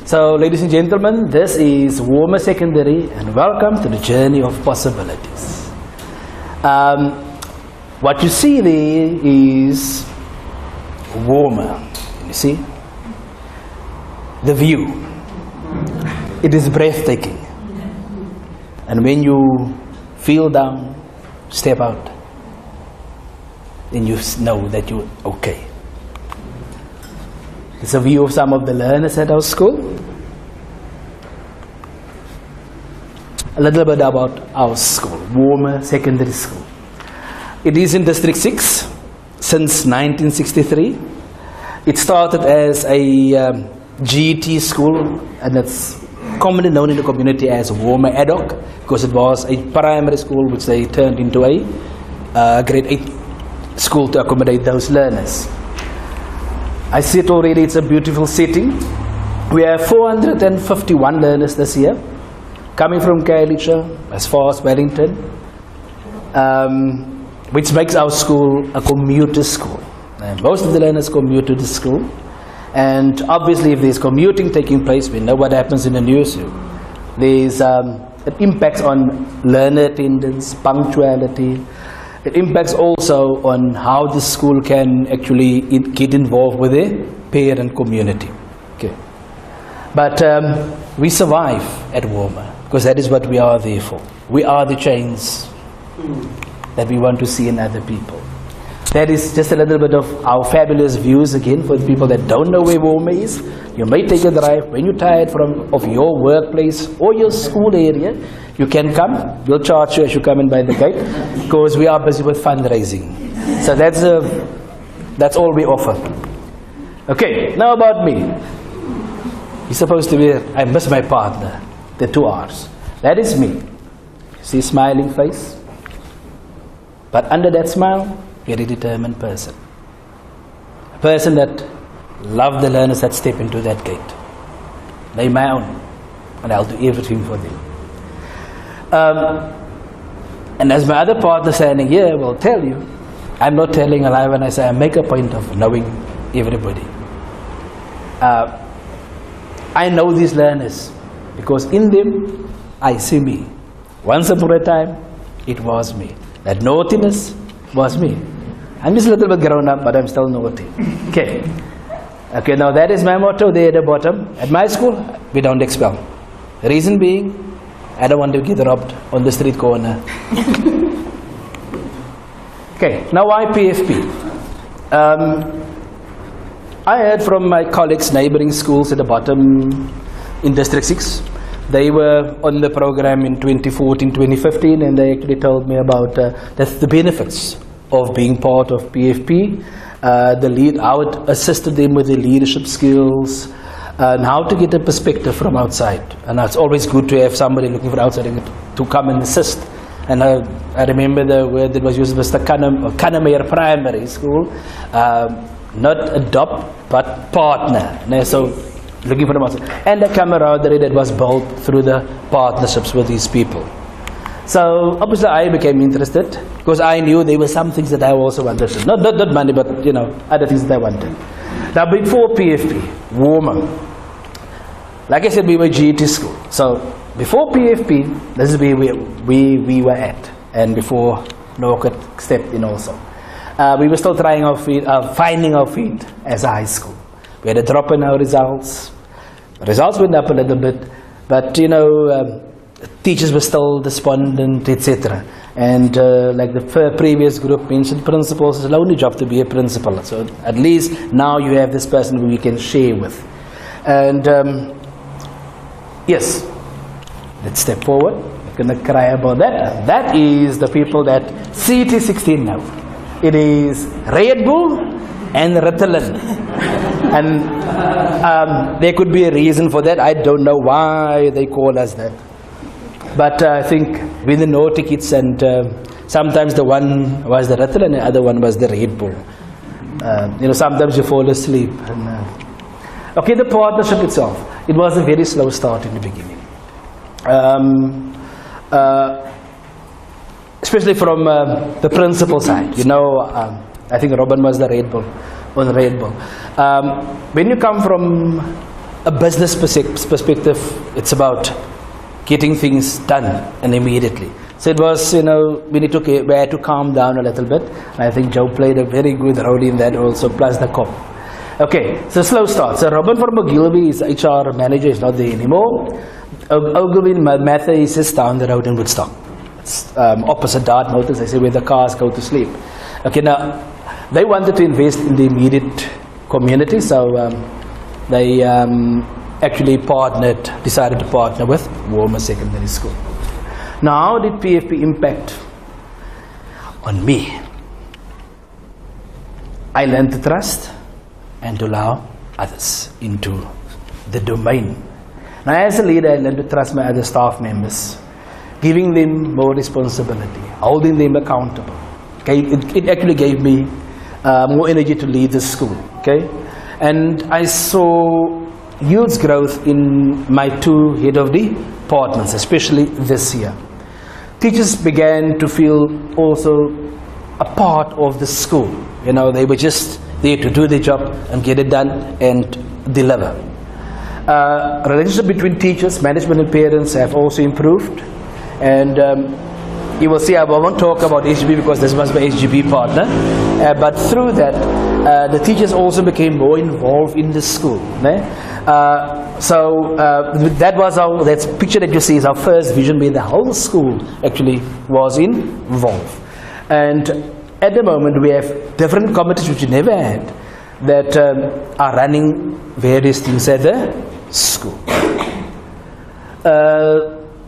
So, ladies and gentlemen, this is Walmer Secondary, and welcome to the journey of possibilities. What you see there is Walmer. You see the view. It is breathtaking, and when you feel down, step out, then you know that you're okay. It's a view of some of the learners at our school. A little bit about our school, Walmer Secondary School. It is in District 6 since 1963. It started as a GT school, and it's commonly known in the community as Walmer Ad Hoc, because it was a primary school which they turned into a grade 8 school to accommodate those learners. I see it already, it's a beautiful setting. We have 451 learners this year, coming from Kailicha as far as Wellington, which makes our school a commuter school. And most of the learners commute to the school. And obviously if there's commuting taking place, we know what happens in the newsroom. There's it impacts on learner attendance, punctuality. It impacts also on how the school can actually get involved with the parent community. Okay. But we survive at Walmer, because that is what we are there for. We are the change that we want to see in other people. That is just a little bit of our fabulous views again for the people that don't know where Walmer is. You may take a drive. When you're tired of your workplace or your school area, you can come. We'll charge you as you come in by the gate, because we are busy with fundraising. So that's all we offer. Okay, now about me. He's supposed to be, I miss my partner, the 2 R's. That is me. See, smiling face. But under that smile, very determined person. A person that loves the learners that step into that gate. They're my own, and I'll do everything for them. And as my other partner standing here will tell you, I'm not telling a lie when I say I make a point of knowing everybody. I know these learners because in them I see me. Once upon a time, it was me. That naughtiness was me. I'm just a little bit grown up, but I'm still naughty. Okay. Okay, now that is my motto there at the bottom. At my school, we don't expel. The reason being, I don't want to get robbed on the street corner. Okay, now why PFP? I heard from my colleagues, neighboring schools at the bottom in District 6. They were on the program in 2014, 2015, and they actually told me about the benefits of being part of PFP, how it assisted them with their leadership skills, and how to get a perspective from outside. And it's always good to have somebody looking for outside to come and assist. And I remember the word that was used was the Kannemeyer Primary School, not adopt, but partner. And so looking for them outside. And the camaraderie that was built through the partnerships with these people. So obviously I became interested because I knew there were some things that I also wanted. Not money, but other things that I wanted. Now before PFP, Walmer, like I said, we were GT school. So before PFP, this is where we were at, and before Norwood stepped in also. We were still trying our feet, finding our feet as a high school. We had a drop in our results. Results went up a little bit, but teachers were still despondent, etc. And like the previous group mentioned, principals, it's a lonely job to be a principal. So at least now you have this person who you can share with. And yes, let's step forward. I'm going to cry about that. That is the people that CT16 now. It is Red Bull and RITALIN. And there could be a reason for that. I don't know why they call us that. But I think with the naughty kids, and sometimes the one was the RITALIN and the other one was the Red Bull. Sometimes you fall asleep. And, okay, the partnership itself. It was a very slow start in the beginning. Especially from the principal side. I think Robin was the Red Bull, on the Red Bull. When you come from a business perspective, it's about getting things done and immediately. So it was, you know, we had to calm down a little bit. And I think Joe played a very good role in that also, plus the cop. Okay, so slow start. So Robin from Ogilvy is HR manager, is not there anymore. Ogilvy Mather is just down the road in Woodstock. It's opposite Dartmouth, as I say, where the cars go to sleep. Okay, now, they wanted to invest in the immediate community, so they actually decided to partner with Walmer Secondary School. Now, how did PFP impact on me? I learned to trust and to allow others into the domain. Now, as a leader, I learned to trust my other staff members, giving them more responsibility, holding them accountable. Okay, it actually gave me more energy to lead the school. Okay, and I saw huge growth in my two head of departments, especially this year. Teachers began to feel also a part of the school. You know, they were just there to do their job and get it done and deliver. Relationship between teachers, management and parents have also improved. And you will see, I won't talk about HGB because this was my HGB partner. But through that, the teachers also became more involved in the school. That was that picture that you see is our first vision where the whole school actually was involved. And at the moment we have different committees which we never had that are running various things at the school.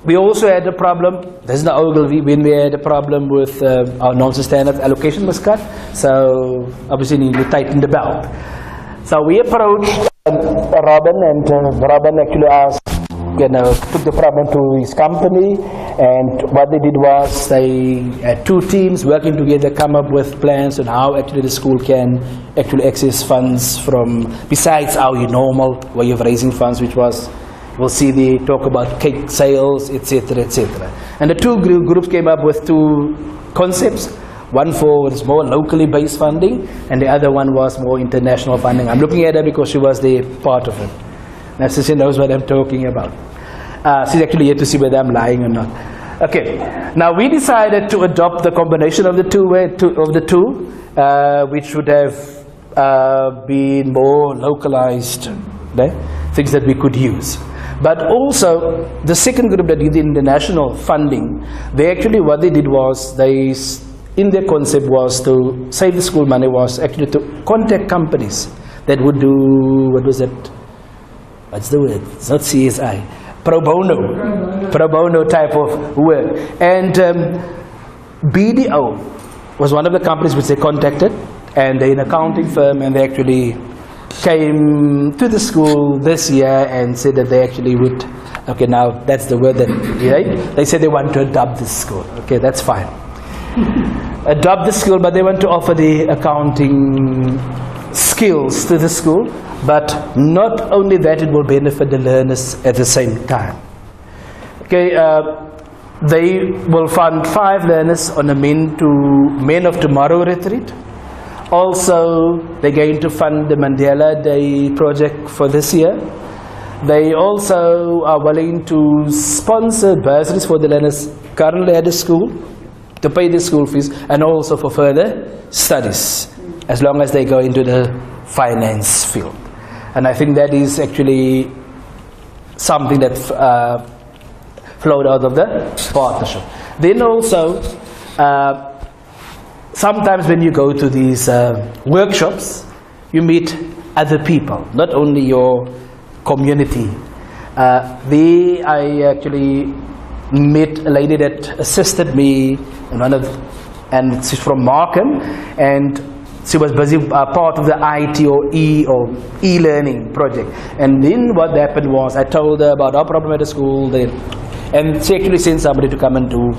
We also had a problem, this is the Ogilvy, when we had a problem with our non-standard allocation was cut, so obviously we need to tighten the belt. So we approached Robin, and Robin actually asked, you know, took the problem to his company, and what they did was they had two teams working together, come up with plans on how actually the school can actually access funds from, besides our normal way of raising funds, which was, we'll see they talk about cake sales, etc., etc. And the two groups came up with two concepts. One was more locally based funding, and the other one was more international funding. I'm looking at her because she was the part of it. Now, she knows what I'm talking about. She's actually here to see whether I'm lying or not. Okay. Now we decided to adopt the combination of the two, which would have been more localized, things that we could use. But also, the second group that did the international funding, they actually, what they did was, in their concept was to save the school money, was actually to contact companies that would do, what was it? What's the word? It's not CSI. Pro bono type of work. And BDO was one of the companies which they contacted, and they're an accounting firm, and they actually came to the school this year and said that they actually would, okay, now that's the word that, right? They said they want to adopt this school. Okay, that's fine. Adopt the school, but they want to offer the accounting skills to the school, but not only that, it will benefit the learners at the same time. Okay, they will fund 5 learners on a Men of Tomorrow retreat. Also, they're going to fund the Mandela Day project for this year. They also are willing to sponsor bursaries for the learners currently at the school, to pay the school fees, and also for further studies, as long as they go into the finance field. And I think that is actually something that flowed out of the partnership. Then also, sometimes when you go to these workshops, you meet other people, not only your community. I actually met a lady that assisted me, and she's from Markham, and she was busy part of the IT or e-learning project. And then what happened was, I told her about our problem at the school, and she actually sent somebody to come and do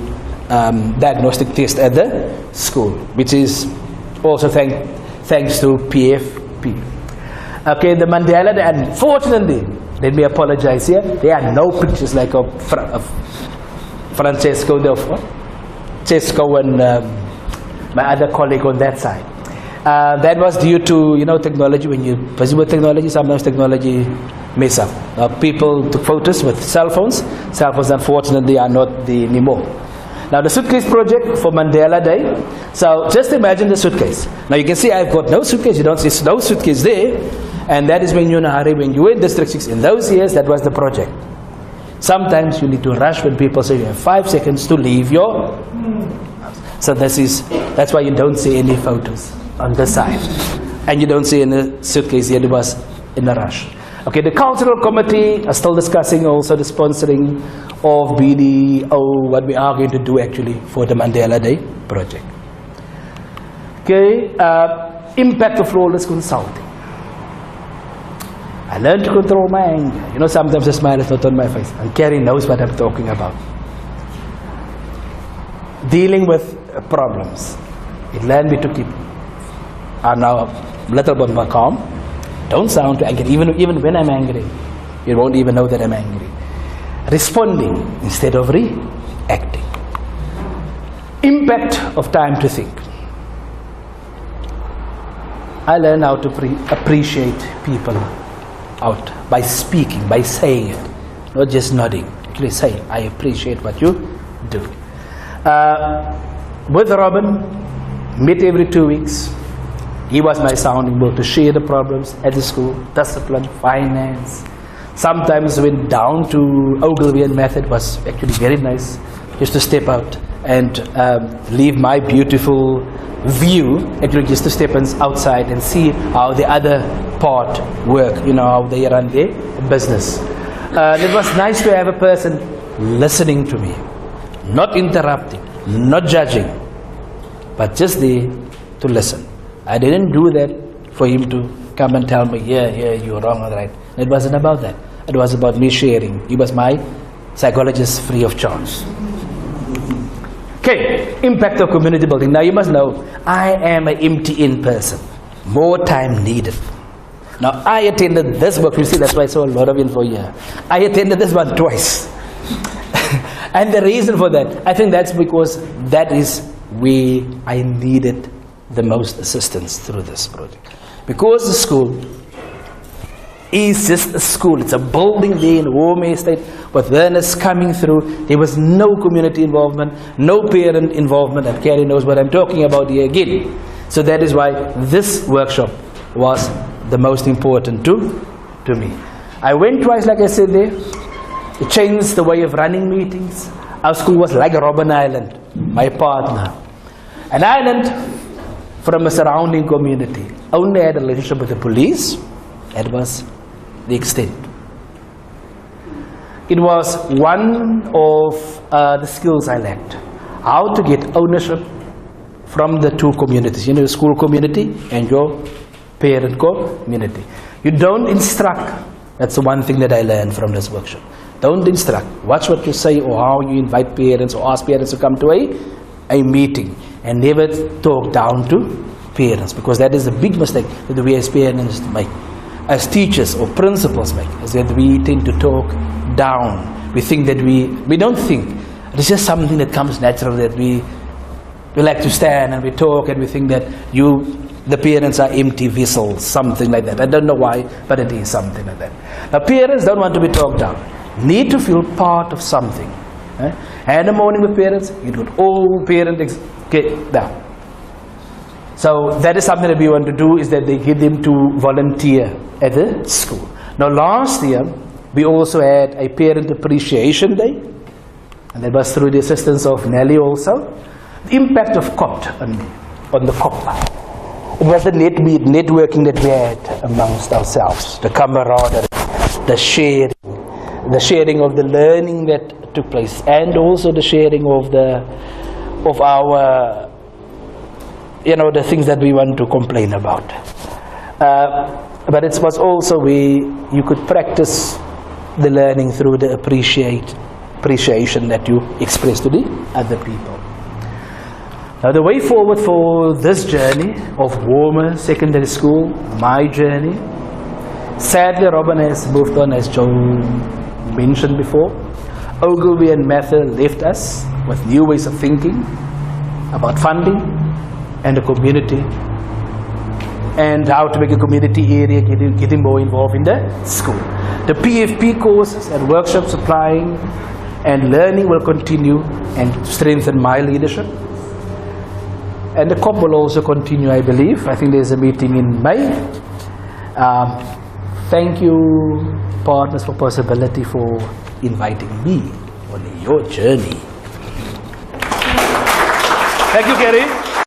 diagnostic test at the school, which is also thanks to PFP. Okay, the Mandela Day, unfortunately, let me apologize here, there are no pictures like of Francesco and my other colleague on that side. That was due to, technology. When you're busy with technology, sometimes technology mess up. People took photos with cell phones. Cell phones, unfortunately, are not there anymore. Now, the suitcase project for Mandela Day. So, just imagine the suitcase. Now, you can see I've got no suitcase. You don't see no suitcase there. And that is when you're in a hurry. When you were in District 6, in those years, that was the project. Sometimes you need to rush when people say you have 5 seconds to leave your house. So, that's why you don't see any photos on this side. And you don't see any suitcase here. It was in a rush. Okay, the cultural committee are still discussing also the sponsoring of BDO, what we are going to do actually for the Mandela Day project. Okay, impact of flawless consulting. I learned to control my anger. You know, sometimes a smile is not on my face. And Carrie knows what I'm talking about. Dealing with problems. It learned me to keep now a little bit more calm. Don't sound too angry. Even when I'm angry, you won't even know that I'm angry. Responding instead of reacting. Impact of time to think. I learned how to appreciate people out by speaking, by saying it, not just nodding. Actually say, I appreciate what you do. With Robin, meet every 2 weeks. He was my sounding board to share the problems at the school, discipline, finance. Sometimes went down to Ogilvy method, was actually very nice, just to step out and leave my beautiful view, actually just to step outside and see how the other part work, you know, how they run their business. It was nice to have a person listening to me, not interrupting, not judging, but just there to listen. I didn't do that for him to come and tell me, yeah, you're wrong or right. It wasn't about that. It was about me sharing. He was my psychologist free of charge. Okay, impact of community building. Now you must know, I am an MTN person. More time needed. Now I attended this work. You see, that's why I saw a lot of info here. I attended this one twice. And the reason for that, I think that's because that is where I needed the most assistance through this project. Because the school is just a school. It's a building there in Walmer Estate with learners coming through. There was no community involvement, no parent involvement, and Carrie knows what I'm talking about here again. So that is why this workshop was the most important to me. I went twice, like I said there. It changed the way of running meetings. Our school was like Robben Island, my partner. An island from a surrounding community. Only had a relationship with the police. That was the extent. It was one of the skills I lacked. How to get ownership from the two communities. You know, the school community and your parent community. You don't instruct. That's the one thing that I learned from this workshop. Don't instruct. Watch what you say or how you invite parents or ask parents to come to a meeting. And never talk down to parents, because that is a big mistake that we as parents make, as teachers or principals make, is that we tend to talk down. We think that we don't think. It's just something that comes natural, that we like to stand and we talk and we think that the parents are empty vessels, something like that. I don't know why, but it is something like that. Now parents don't want to be talked down, need to feel part of something. And in the morning with parents, you do all parents. Okay, now. So that is something that we want to do, is that they get them to volunteer at the school. Now last year, we also had a Parent Appreciation Day, and that was through the assistance of Nelly also. The impact of COT on the COP. It was the networking that we had amongst ourselves, the camaraderie, the sharing of the learning that took place, and also the sharing of our, you know, the things that we want to complain about. But it was also where you could practice the learning through the appreciation that you express to the other people. Now the way forward for this journey of Walmer Secondary School, my journey, sadly Robin has moved on, as Joe mentioned before. Ogilvy and Mather left us with new ways of thinking about funding and the community, and how to make a community area, getting more involved in the school. The PFP courses and workshops supplying and learning will continue and strengthen my leadership. And the COP will also continue, I believe. I think there's a meeting in May. Thank you, Partners for Possibility, for inviting me on your journey. Thank you, Kerry.